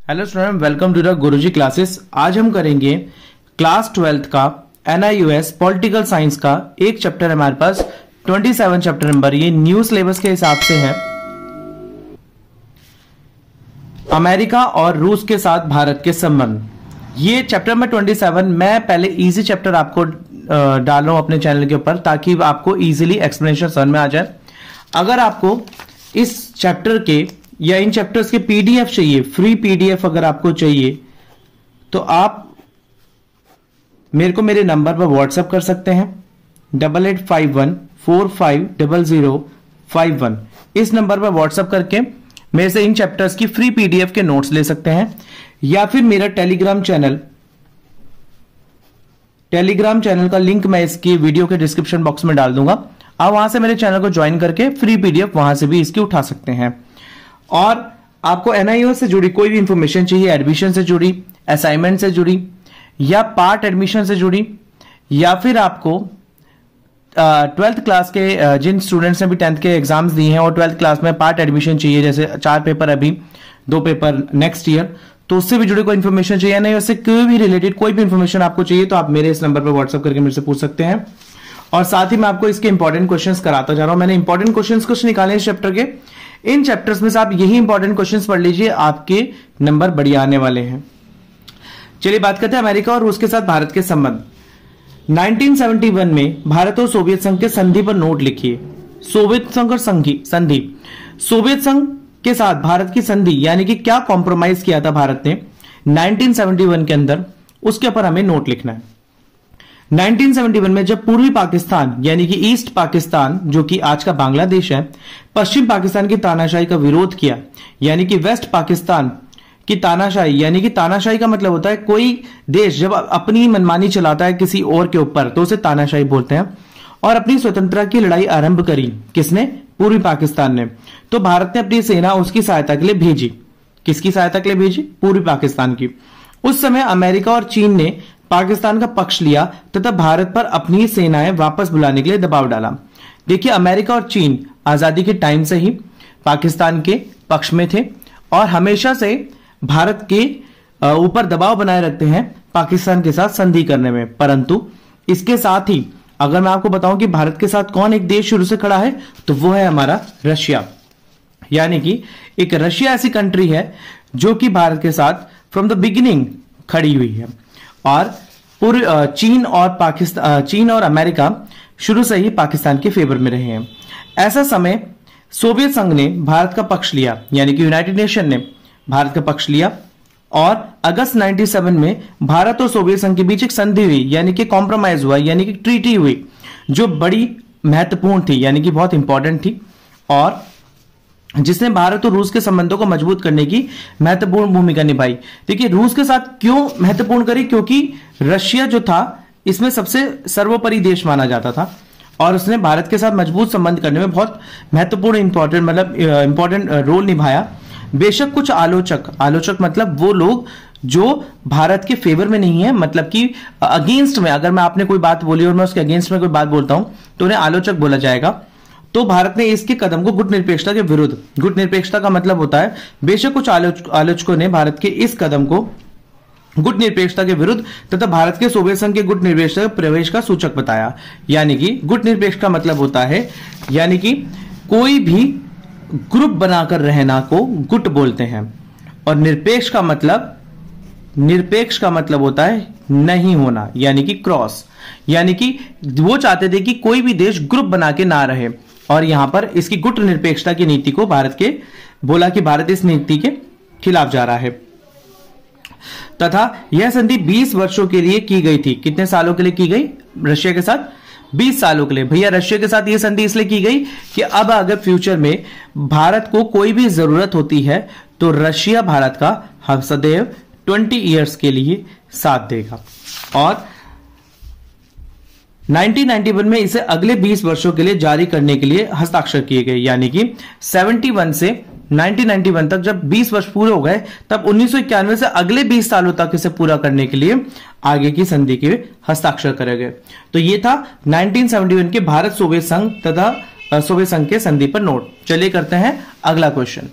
Hello student, welcome to the Guruji classes. आज हम करेंगे क्लास 12th का NIUS पॉलिटिकल साइंस का एक चैप्टर। हमारे पास 27 चैप्टर नंबर, ये न्यू सिलेबस के हिसाब से है। अमेरिका और रूस के साथ भारत के संबंध, ये चैप्टर नंबर 27। मैं पहले इजी चैप्टर आपको डाल रहा हूं अपने चैनल के ऊपर ताकि आपको इजीली एक्सप्लेनेशन समझ में आ जाए। अगर आपको इस चैप्टर के या इन चैप्टर्स के PDF चाहिए, फ्री PDF अगर आपको चाहिए तो आप मेरे को मेरे नंबर पर व्हाट्सएप कर सकते हैं 8851450051। इस नंबर पर व्हाट्सएप करके मेरे से इन चैप्टर्स की फ्री PDF के नोट्स ले सकते हैं, या फिर मेरा टेलीग्राम चैनल का लिंक मैं इसकी वीडियो के डिस्क्रिप्शन बॉक्स में डाल दूंगा। आप वहां से मेरे चैनल को ज्वाइन करके फ्री PDF वहां से भी इसकी उठा सकते हैं। और आपको NIUS से जुड़ी कोई भी इंफॉर्मेशन चाहिए, एडमिशन से जुड़ी, असाइनमेंट से जुड़ी, या पार्ट एडमिशन से जुड़ी, या फिर आपको 12th क्लास के जिन स्टूडेंट्स ने भी 10th के एग्जाम्स दिए हैं और 12th क्लास में पार्ट एडमिशन चाहिए, जैसे 4 पेपर अभी, 2 पेपर नेक्स्ट ईयर, तो उससे भी जुड़ी कोई इन्फॉर्मेशन चाहिए, NIUS से कोई भी रिलेटेड कोई भी इंफॉर्मेशन आपको चाहिए तो आप मेरे इस नंबर पर व्हाट्सएप करके मेरे से पूछ सकते हैं। और साथ ही मैं आपको इसके इंपॉर्टेंट क्वेश्चंस कराता जा रहा हूं। मैंने इंपॉर्टेंट क्वेश्चंस कुछ निकाले इस चैप्टर के। इन चैप्टर्स में से आप यही इंपॉर्टेंट क्वेश्चंस पढ़ लीजिए, आपके नंबर बढ़िया आने वाले हैं। चलिए बात करते हैं अमेरिका और रूस के साथ भारत के संबंध। 1971 में भारत और सोवियत संघ के संधि पर नोट लिखिए। सोवियत संघ और संधि, सोवियत संघ के साथ भारत की संधि यानी कि क्या कॉम्प्रोमाइज किया था भारत ने 1971 के अंदर, उसके ऊपर हमें नोट लिखना है। 1971 में जब पूर्वी पाकिस्तान यानी कि ईस्ट पाकिस्तान, जो कि आज का बांग्लादेश है, पश्चिम पाकिस्तान की तानाशाही का विरोध किया, यानी कि वेस्ट पाकिस्तान की तानाशाही, यानी कि तानाशाही का मतलब होता है कोई देश जब अपनी मनमानी चलाता है किसी और के ऊपर तो उसे तानाशाही बोलते हैं। और अपनी स्वतंत्रता की लड़ाई आरंभ करी किसने? पूर्वी पाकिस्तान ने। तो भारत ने अपनी सेना उसकी सहायता के लिए भेजी। किसकी सहायता के लिए भेजी? पूर्वी पाकिस्तान की। उस समय अमेरिका और चीन ने पाकिस्तान का पक्ष लिया तथा भारत पर अपनी सेनाएं वापस बुलाने के लिए दबाव डाला। देखिए, अमेरिका और चीन आजादी के टाइम से ही पाकिस्तान के पक्ष में थे और हमेशा से भारत के ऊपर दबाव बनाए रखते हैं पाकिस्तान के साथ संधि करने में। परंतु इसके साथ ही अगर मैं आपको बताऊं कि भारत के साथ कौन एक देश शुरू से खड़ा है तो वो है हमारा रशिया। यानी कि एक रशिया ऐसी कंट्री है जो कि भारत के साथ फ्रॉम द बिगिनिंग खड़ी हुई है। और चीन और अमेरिका शुरू से ही पाकिस्तान के फेवर में रहे हैं। ऐसा समय सोवियत संघ ने भारत का पक्ष लिया, यानी कि यूनाइटेड नेशन ने भारत का पक्ष लिया, और अगस्त 97 में भारत और सोवियत संघ के बीच एक संधि हुई, यानी कि कॉम्प्रोमाइज हुआ, यानी कि ट्रीटी हुई, जो बड़ी महत्वपूर्ण थी, यानी कि बहुत इंपॉर्टेंट थी, और जिसने भारत और रूस के संबंधों को मजबूत करने की महत्वपूर्ण भूमिका निभाई। देखिए, रूस के साथ क्यों महत्वपूर्ण करी? क्योंकि रशिया जो था इसमें सबसे सर्वोपरि देश माना जाता था और उसने भारत के साथ मजबूत संबंध करने में बहुत महत्वपूर्ण इंपॉर्टेंट रोल निभाया। बेशक कुछ आलोचक मतलब वो लोग जो भारत के फेवर में नहीं है, मतलब कि अगेंस्ट में, अगर मैं आपने कोई बात बोली और मैं उसके अगेंस्ट में कोई बात बोलता हूं तो उन्हें आलोचक बोला जाएगा। तो भारत ने इसके कदम को गुट निरपेक्षता के विरुद्ध, गुट निरपेक्षता का मतलब होता है, बेशक कुछ आलोचकों ने भारत के इस कदम को गुट निरपेक्षता के विरुद्ध तथा भारत के सोवियत संघ के गुट निरपेक्षता प्रवेश का सूचक बताया। यानी कि गुट निरपेक्ष का मतलब होता है, यानी कि कोई भी ग्रुप बनाकर रहना को गुट बोलते हैं, और निरपेक्ष का मतलब होता है नहीं होना, यानी कि क्रॉस। यानी कि वो चाहते थे कि कोई भी देश ग्रुप बना के ना रहे, और यहां पर इसकी गुट निरपेक्षता की नीति को भारत के बोला कि भारत इस नीति के खिलाफ जा रहा है। तथा यह संधि 20 वर्षों के लिए की गई थी। कितने सालों के लिए की गई? रशिया के साथ 20 सालों के लिए। भैया, रशिया के साथ यह संधि इसलिए की गई कि अब अगर फ्यूचर में भारत को कोई भी जरूरत होती है तो रशिया भारत का सदैव 20 ईयर्स के लिए साथ देगा। और 1991 में इसे अगले 20 वर्षों के लिए जारी करने के लिए हस्ताक्षर किए गए। यानी कि 71 से 1991 तक जब 20 वर्ष पूरे हो गए, तब 1991 से अगले 20 सालों तक इसे पूरा करने के लिए आगे की संधि के हस्ताक्षर करे गए। तो ये था 1971 के भारत सोवियत संघ तथा सोवियत संघ के संधि पर नोट। चलिए करते हैं अगला क्वेश्चन।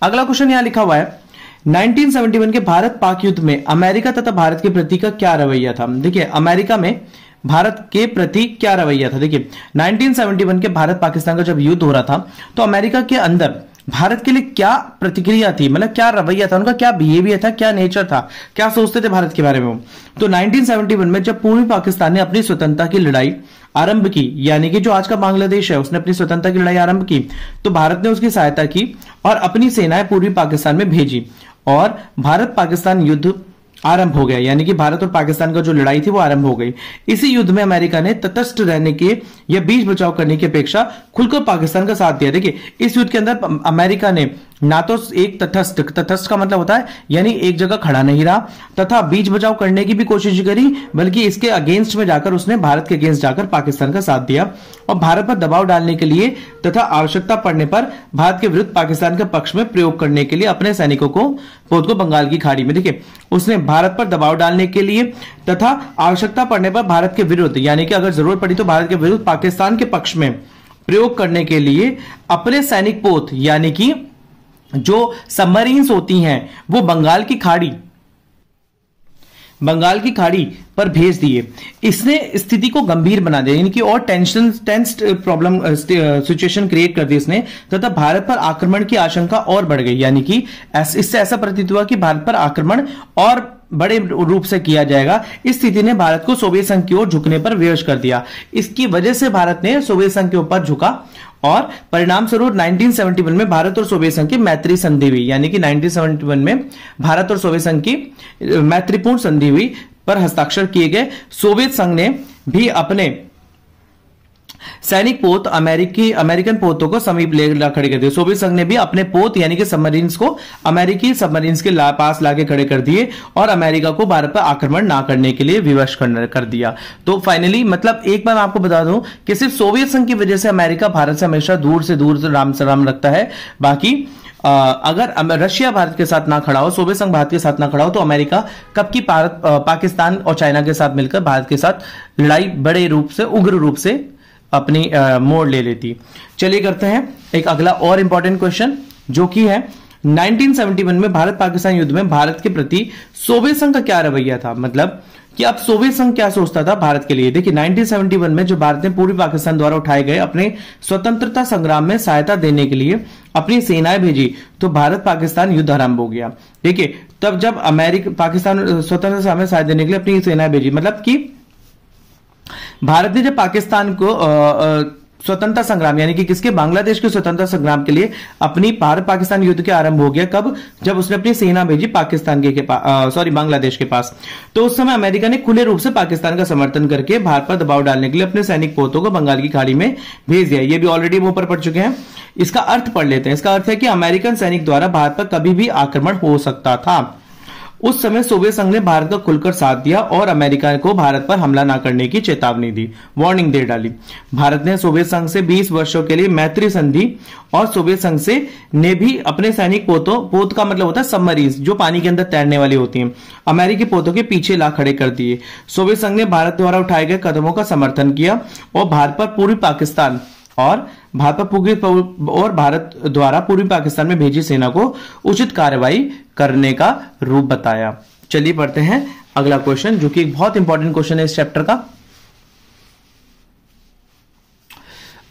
अगला क्वेश्चन यहां लिखा हुआ है 1971 के भारत पाक युद्ध में अमेरिका तथा भारत के प्रति का क्या रवैया था? देखिए, अमेरिका में भारत के प्रति क्या रवैया था? देखिए, 1971 के भारत पाकिस्तान का जब युद्ध हो रहा था तो अमेरिका के अंदर भारत के लिए क्या प्रतिक्रिया थी, मतलब क्या रवैया था उनका, क्या बिहेवियर था, क्या नेचर था, क्या सोचते थे भारत के बारे में? तो 1971 में जब पूर्वी पाकिस्तान ने अपनी स्वतंत्रता की लड़ाई आरंभ की, यानी कि जो आज का बांग्लादेश है, उसने अपनी स्वतंत्रता की लड़ाई आरंभ की, तो भारत ने उसकी सहायता की और अपनी सेनाएं पूर्वी पाकिस्तान में भेजी और भारत पाकिस्तान युद्ध आरंभ हो गया, यानी कि भारत और पाकिस्तान का जो लड़ाई थी वो आरंभ हो गई। इसी युद्ध में अमेरिका ने तटस्थ रहने के या बीच बचाव करने की अपेक्षा खुलकर पाकिस्तान का साथ दिया। देखिए, इस युद्ध के अंदर अमेरिका ने ना तो एक तटस्थ का मतलब होता है यानी एक जगह खड़ा नहीं रहा तथा बीच बचाव करने की भी कोशिश करी, बल्कि इसके अगेंस्ट में जाकर उसने भारत के अगेंस्ट जाकर पाकिस्तान का साथ दिया और भारत पर दबाव डालने के लिए तथा आवश्यकता पड़ने पर भारत के विरुद्ध पाकिस्तान के पक्ष में प्रयोग करने के लिए अपने सैनिकों को पोत को बंगाल की खाड़ी में, देखिए, उसने भारत पर दबाव डालने के लिए तथा आवश्यकता पड़ने पर भारत के विरुद्ध, यानी कि अगर जरूरत पड़ी तो भारत के विरुद्ध पाकिस्तान के पक्ष में प्रयोग करने के लिए अपने सैनिक पोत यानी कि जो सबमरीन्स होती हैं वो बंगाल की खाड़ी पर भेज दिए। इसने स्थिति को गंभीर बना दिया, यानी कि और टेंस्ड प्रॉब्लम सिचुएशन क्रिएट कर दी इसने, तथा भारत पर आक्रमण की आशंका और बढ़ गई, यानी कि इससे ऐसा प्रतीत हुआ कि भारत पर आक्रमण और बड़े रूप से किया जाएगा। इस स्थिति ने भारत को सोवियत संघ की ओर झुकने पर विवश कर दिया। इसकी वजह से भारत ने सोवियत संघ के ऊपर झुका और परिणाम स्वरूप 1971 में भारत और सोवियत संघ की मैत्री संधि हुई, यानी कि 1971 में भारत और सोवियत संघ की मैत्रीपूर्ण संधि हुई पर हस्ताक्षर किए गए। सोवियत संघ ने भी अपने सैनिक पोत अमेरिकन पोतों को समीप ले खड़े कर दिए। सोवियत संघ ने भी अपने पोत यानी कि सबमरीन्स को अमेरिकी सबमरीन्स के पास लाके खड़े कर दिए और अमेरिका को भारत पर आक्रमण ना करने के लिए विवश कर दिया। तो फाइनली मतलब एक बार मैं आपको बता दूं कि सिर्फ सोवियत संघ की वजह से अमेरिका भारत से हमेशा दूर से राम से राम रखता है। बाकी अगर रशिया भारत के साथ ना खड़ा हो, सोवियत संघ भारत के साथ ना खड़ा हो, तो अमेरिका कब की पाकिस्तान और चाइना के साथ मिलकर भारत के साथ लड़ाई बड़े रूप से, उग्र रूप से अपनी मोड़ ले लेती। चलिए करते हैं एक अगला और इंपॉर्टेंट क्वेश्चन, जो कि है 1971 में भारत पाकिस्तान युद्ध में भारत के प्रति सोवियत संघ का क्या रवैया था, मतलब कि अब सोवियत संघ क्या सोचता था भारत के लिए। देखिए, 1971 में जो भारत ने पूर्वी पाकिस्तान द्वारा उठाए गए अपने स्वतंत्रता संग्राम में सहायता देने के लिए अपनी सेनाएं भेजी, तो भारत पाकिस्तान युद्ध आरंभ हो गया। देखिए, तब जब पाकिस्तान स्वतंत्रता संग्राम में सहायता देने के लिए अपनी सेनाएं भेजी, मतलब कि भारत ने जब पाकिस्तान को स्वतंत्रता संग्राम यानी कि किसके, बांग्लादेश के स्वतंत्रता संग्राम के लिए अपनी भारत पाकिस्तान युद्ध के आरंभ हो गया। कब? जब उसने अपनी सेना भेजी पाकिस्तान के बांग्लादेश के पास। तो उस समय अमेरिका ने खुले रूप से पाकिस्तान का समर्थन करके भारत पर दबाव डालने के लिए अपने सैनिक पोतों को बंगाल की खाड़ी में भेज दिया। ये भी ऑलरेडी वो ऊपर पढ़ चुके हैं। इसका अर्थ पढ़ लेते हैं। इसका अर्थ है कि अमेरिकन सैनिक द्वारा भारत पर कभी भी आक्रमण हो सकता था। उस समय सोवियत संघ ने भारत का खुलकर साथ दिया और अमेरिका को भारत पर हमला न करने की चेतावनी दी, वार्निंग दे डाली। भारत ने सोवियत संघ से 20 वर्षों के लिए मैत्री संधि और सोवियत संघ से ने भी अपने सैनिक पोत का मतलब होता है सबमरीन्स, जो पानी के अंदर तैरने वाली होती हैं, अमेरिकी पोतों के पीछे ला खड़े कर दिए। सोवियत संघ ने भारत द्वारा उठाए गए कदमों का समर्थन किया और भारत पर पूर्वी पाकिस्तान और भारत द्वारा पूर्वी पाकिस्तान में भेजी सेना को उचित कार्रवाई करने का रूप बताया। चलिए पढ़ते हैं अगला क्वेश्चन, जो कि एक बहुत इंपॉर्टेंट क्वेश्चन है इस चैप्टर का।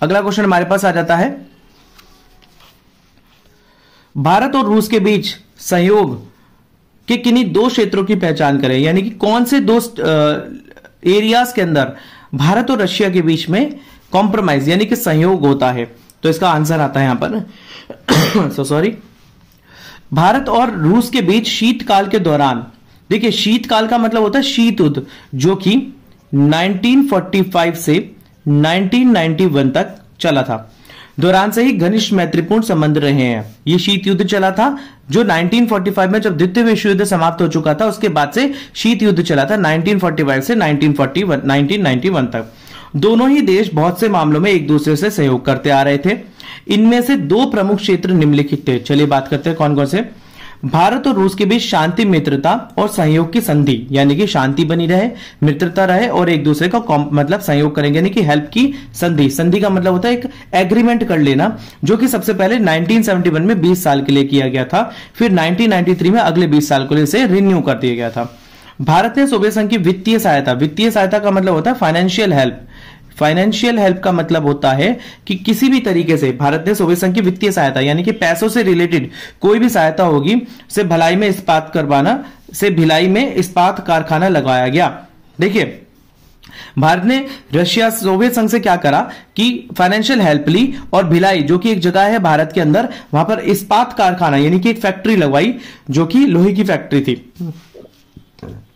अगला क्वेश्चन हमारे पास आ जाता है, भारत और रूस के बीच सहयोग के किन्हीं दो क्षेत्रों की पहचान करें, यानी कि कौन से दो एरियाज के अंदर भारत और रशिया के बीच में कॉम्प्रोमाइज यानी कि सहयोग होता है। तो इसका आंसर आता है यहां पर सॉरी, भारत और रूस के बीच शीतकाल के दौरान, देखिए शीतकाल का मतलब होता है शीत युद्ध, जो कि 1945 से 1991 तक चला था। दौरान से ही घनिष्ठ मैत्रीपूर्ण संबंध रहे हैं। ये शीत युद्ध चला था जो 1945 में जब द्वितीय विश्व युद्ध समाप्त हो चुका था, उसके बाद से शीत युद्ध चला था 1945 से 1991 तक। दोनों ही देश बहुत से मामलों में एक दूसरे से सहयोग करते आ रहे थे। इनमें से दो प्रमुख क्षेत्र निम्नलिखित थे। चलिए बात करते हैं कौन कौन से। भारत और रूस के बीच शांति, मित्रता और सहयोग की संधि, यानी कि शांति बनी रहे, मित्रता रहे और एक दूसरे का मतलब सहयोग करेंगे, यानी कि हेल्प की संधि। संधि का मतलब होता है एक एग्रीमेंट कर लेना, जो कि सबसे पहले 1971 में 20 साल के लिए किया गया था, फिर 1993 में अगले 20 साल के लिए इसे रिन्यू कर दिया गया था। भारत ने सोवियत संघ की वित्तीय सहायता, वित्तीय सहायता का मतलब होता है फाइनेंशियल हेल्प। फाइनेंशियल हेल्प का मतलब होता है कि किसी भी तरीके से भारत ने सोवियत संघ की वित्तीय सहायता, यानी कि पैसों से रिलेटेड कोई भी सहायता होगी, से भिलाई में इस्पात करवाना, से भिलाई में इस्पात कारखाना लगाया गया। देखिए, भारत ने रशिया, सोवियत संघ से क्या करा कि फाइनेंशियल हेल्प ली और भिलाई, जो कि एक जगह है भारत के अंदर, वहां पर इस्पात कारखाना यानी कि एक फैक्ट्री लगवाई, जो कि लोहे की फैक्ट्री थी।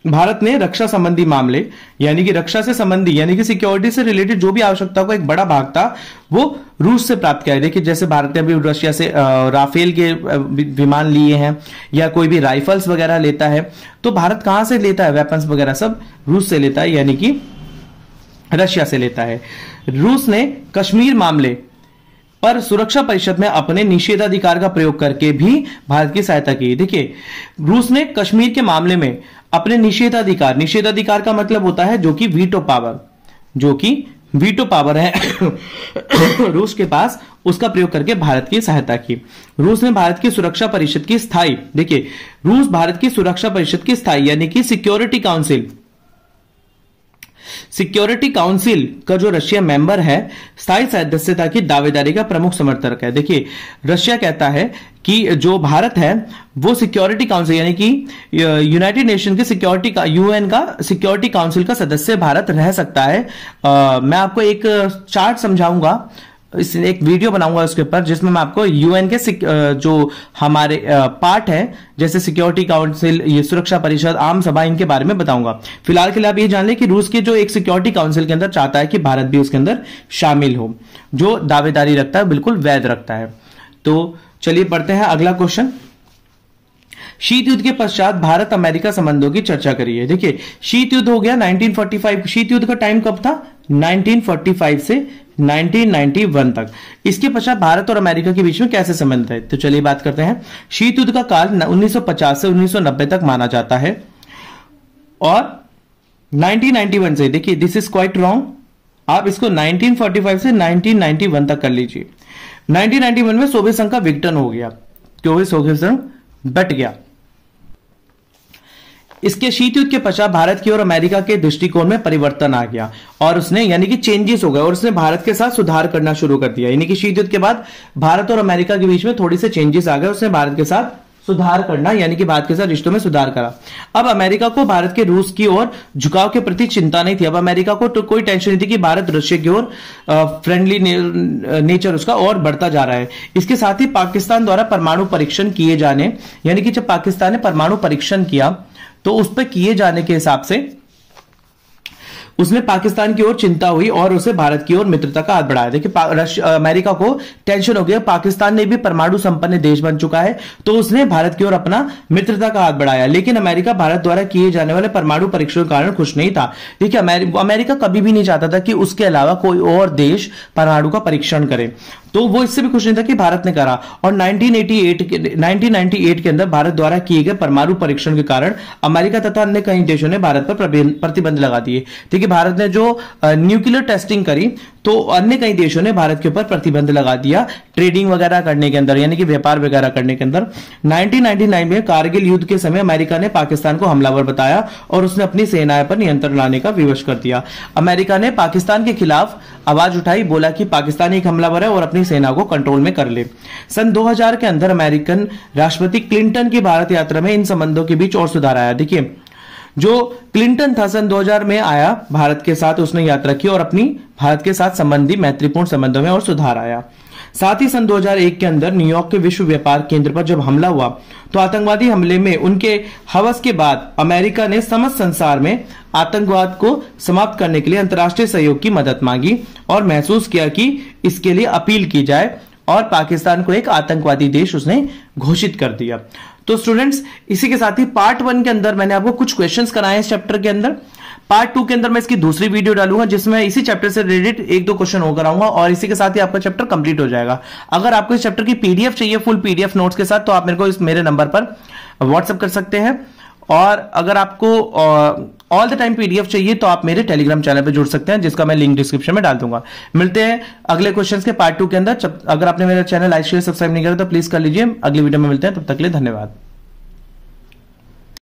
भारत ने रक्षा संबंधी मामले, यानी कि रक्षा से संबंधी, यानी कि सिक्योरिटी से रिलेटेड जो भी आवश्यकता का एक बड़ा भाग था, वो रूस से प्राप्त किया है। देखिए, जैसे भारत ने अभी रशिया से राफेल के विमान लिए हैं, या कोई भी राइफल्स वगैरह लेता है, तो भारत कहां से लेता है? वेपन्स वगैरह सब रूस से लेता है, यानी कि रशिया से लेता है। रूस ने कश्मीर मामले पर सुरक्षा परिषद में अपने निषेधाधिकार का प्रयोग करके भी भारत की सहायता की। देखिए, रूस ने कश्मीर के मामले में अपने निषेधाधिकार, निषेधाधिकार का मतलब होता है जो कि वीटो पावर, जो कि वीटो पावर है रूस के पास, उसका प्रयोग करके भारत की सहायता की। रूस ने भारत की सुरक्षा परिषद की स्थायी, देखिए, रूस भारत की सुरक्षा परिषद की स्थायी, यानी कि सिक्योरिटी काउंसिल, सिक्योरिटी काउंसिल का जो रशिया मेंबर है, स्थायी सदस्यता की दावेदारी का प्रमुख समर्थक है। देखिए, रशिया कहता है कि जो भारत है वो सिक्योरिटी काउंसिल, यानी कि यूनाइटेड नेशन के सिक्योरिटी का, यूएन का सिक्योरिटी काउंसिल का सदस्य भारत रह सकता है। मैं आपको एक चार्ट समझाऊंगा, एक वीडियो बनाऊंगा उसके ऊपर, जिसमें मैं आपको यूएन के जो हमारे पार्ट है, जैसे सिक्योरिटी काउंसिल, ये सुरक्षा परिषद, आम सभा, इनके बारे में बताऊंगा। फिलहाल के लिए आप ये जान लें कि रूस के जो एक सिक्योरिटी काउंसिल के अंदर चाहता है कि भारत भी उसके अंदर शामिल हो, जो दावेदारी रखता है, बिल्कुल वैध रखता है। तो चलिए पढ़ते हैं अगला क्वेश्चन। शीत युद्ध के पश्चात भारत अमेरिका संबंधों की चर्चा करिए। देखिए, शीत युद्ध हो गया 1945, शीत युद्ध का टाइम कब था? 1945 से 1991 तक। इसके पश्चात भारत और अमेरिका के बीच में कैसे संबंध है? तो चलिए बात करते हैं। शीत युद्ध का काल 1950 से 1990 तक माना जाता है, और 1991 से, देखिए दिस इज क्वाइट रॉन्ग, आप इसको 1945 से 1991 तक कर लीजिए। 1991 में सोवियत संघ का विघटन हो गया, क्योंकि सोवियत संघ बट गया। इसके शीत युद्ध के पश्चात भारत की और अमेरिका के दृष्टिकोण में परिवर्तन आ गया, और उसने, यानी कि चेंजेस हो गए, और उसने भारत के साथ सुधार करना शुरू कर दिया। यानी कि शीत युद्ध के बाद भारत और अमेरिका के बीच में थोड़ी से चेंजेस आ गए, उसने भारत के साथ सुधार करना, यानी कि भारत के साथ रिश्तों में सुधार करा। अब अमेरिका को भारत के रूस की ओर झुकाव के प्रति चिंता नहीं थी। अब अमेरिका को तो कोई टेंशन नहीं थी कि भारत रशिया की ओर फ्रेंडली नेचर उसका और बढ़ता जा रहा है। इसके साथ ही पाकिस्तान द्वारा परमाणु परीक्षण किए जाने, यानी कि जब पाकिस्तान ने परमाणु परीक्षण किया तो उस पर किए जाने के हिसाब से उसने पाकिस्तान की ओर चिंता हुई और उसे भारत की ओर मित्रता का हाथ बढ़ाया। देखिए, अमेरिका को टेंशन हो गया, पाकिस्तान ने भी परमाणु संपन्न देश बन चुका है, तो उसने भारत की ओर अपना मित्रता का हाथ बढ़ाया। लेकिन अमेरिका भारत द्वारा किए जाने वाले परमाणु परीक्षण के कारण खुश नहीं था। देखिए, अमेरिका कभी भी नहीं चाहता था कि उसके अलावा कोई और देश परमाणु का परीक्षण करे, तो वो इससे भी खुश नहीं था कि भारत ने करा। और 1998 के अंदर भारत द्वारा किए गए परमाणु परीक्षण के कारण अमेरिका तथा अन्य कई देशों ने भारत पर प्रतिबंध लगा दिए। ठीक है, भारत ने जो न्यूक्लियर टेस्टिंग करी, तो अन्य कई देशों ने भारत के ऊपर प्रतिबंध लगा दिया ट्रेडिंग वगैरह करने के अंदर, यानी कि व्यापार वगैरह करने के अंदर। 1999 में कारगिल युद्ध के समय अमेरिका ने पाकिस्तान को हमलावर बताया और उसने अपनी सेनाएं पर नियंत्रण लाने का विवश कर दिया। अमेरिका ने पाकिस्तान के खिलाफ आवाज उठाई, बोला कि पाकिस्तान एक हमलावर है और अपनी सेना को कंट्रोल में कर ले। सन 2000 के अंदर अमेरिकन राष्ट्रपति क्लिंटन की भारत यात्रा में इन संबंधों के बीच और सुधार आया। देखिए, जो क्लिंटन था सन 2000 में आया भारत के साथ, उसने यात्रा की और अपनी भारत के साथ संबंधी मैत्रीपूर्ण संबंधों में और सुधार आया। साथ ही सन 2001 के अंदर न्यूयॉर्क के विश्व व्यापार केंद्र पर जब हमला हुआ, तो आतंकवादी हमले में उनके हवस के बाद अमेरिका ने समस्त संसार में आतंकवाद को समाप्त करने के लिए अंतर्राष्ट्रीय सहयोग की मदद मांगी और महसूस किया कि इसके लिए अपील की जाए, और पाकिस्तान को एक आतंकवादी देश उसने घोषित कर दिया। तो स्टूडेंट्स, इसी के साथ ही पार्ट 1 के अंदर मैंने आपको कुछ क्वेश्चंस कराए इस चैप्टर के अंदर। पार्ट 2 के अंदर मैं इसकी दूसरी वीडियो डालूंगा जिसमें इसी चैप्टर से रिलेटेड एक दो क्वेश्चन होकर आऊंगा और इसी के साथ ही आपका चैप्टर कंप्लीट हो जाएगा। अगर आपको इस चैप्टर की पीडीएफ चाहिए फुल पीडीएफ नोट्स के साथ तो आप मेरे को इस मेरे नंबर पर व्हाट्सएप कर सकते हैं। और अगर आपको ऑल द टाइम पीडीएफ चाहिए तो आप मेरे टेलीग्राम चैनल पे जुड़ सकते हैं जिसका मैं लिंक डिस्क्रिप्शन में डाल दूंगा। मिलते हैं अगले क्वेश्चंस के पार्ट 2 के अंदर। अगर आपने मेरा चैनल लाइक शेयर सब्सक्राइब नहीं किया तो प्लीज कर लीजिए। अगली वीडियो में मिलते हैं, तब तक के लिए धन्यवाद।